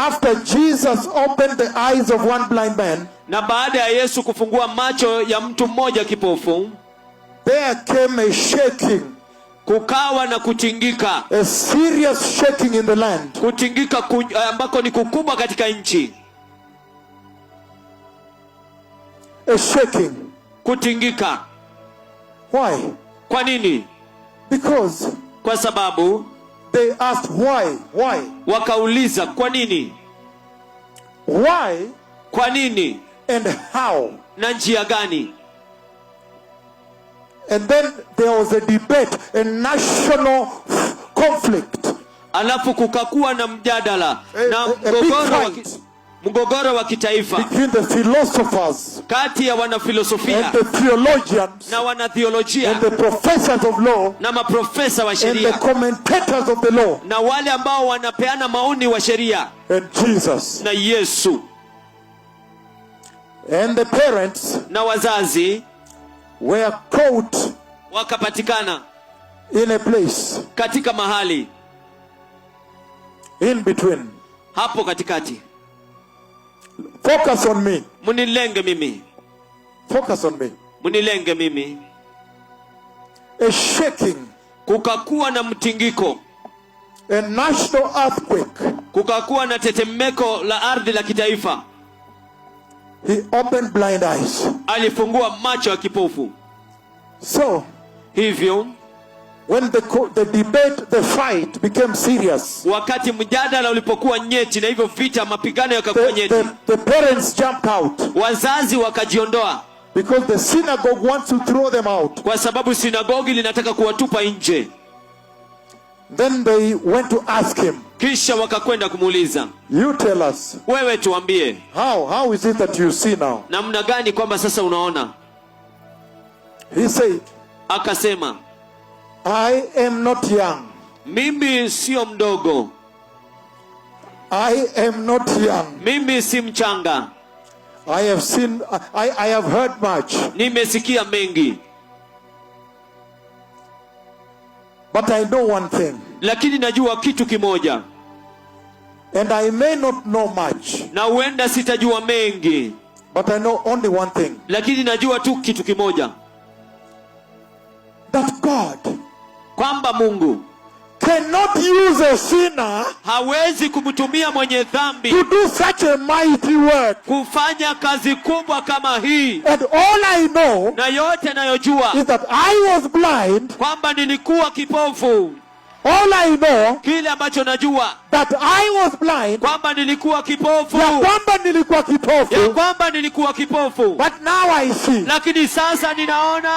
after Jesus opened the eyes of one blind man, na baada ya Yesu kufungua macho ya mtu mmoja kipofu, there came a shaking, kukawa na kutingika, a serious shaking in the land. kutingika ambako ni kukubwa katika nchi. A shaking. Kutingika. Why? Kwa nini? Because Kwa sababu they asked why? wakauliza kwa nini? Why Kwa nini? and how? Na njia gani? And then there was a debate, a national conflict. Alafu kukakuwa na mjadala na mgogoro wa kitaifa between the philosophers kati ya wanafilosofia and the theologians na wanatheolojia and the professors of law na maprofesa wa and sheria the commentators of the law na wale ambao wanapeana maoni wa sheria and Jesus na Yesu. And the parents Na wazazi were caught wakapatikana in a place katika mahali in between. hapo katikati. Focus on me. Munilenge mimi. Focus on me. Munilenge mimi. A shaking. Kukakuwa na mtingiko. A national earthquake. Kukakuwa na tetemeko la ardhi la kitaifa. He opened blind eyes. Alifungua macho ya kipofu. So, hivyo when the debate, the fight became serious, wakati mjadala ulipokuwa nyeti na hivyo vita mapigano yakakuwa nyeti, the parents jumped out. Wazazi wakajiondoa. Because the synagogue wants to throw them out. Kwa sababu sinagogi linataka kuwatupa nje. Then they went to ask him. Kisha wakakwenda kumuuliza. You tell us. Wewe tuambie. How is it that you see now? Namna gani kwamba sasa unaona? He said. Akasema. I am not young. Mimi sio mdogo. I am not young. Mimi si mchanga. I have heard much. Nimesikia mengi. But I know one thing. Lakini najua kitu kimoja. And I may not know much. Na huenda sitajua mengi. But I know only one thing. Lakini najua tu kitu kimoja. That God, kwamba Mungu cannot use a sinner, hawezi kumtumia mwenye dhambi to do such a mighty work. Kufanya kazi kubwa kama hii. And all I know, na yote nayojua, is that I was blind. Kwamba nilikuwa kipofu. All I know, kile ambacho najua, that I was blind. Kwamba nilikuwa kipofu. Ya kwamba nilikuwa kipofu. Ya kwamba nilikuwa kipofu. But now I see. Lakini sasa ninaona.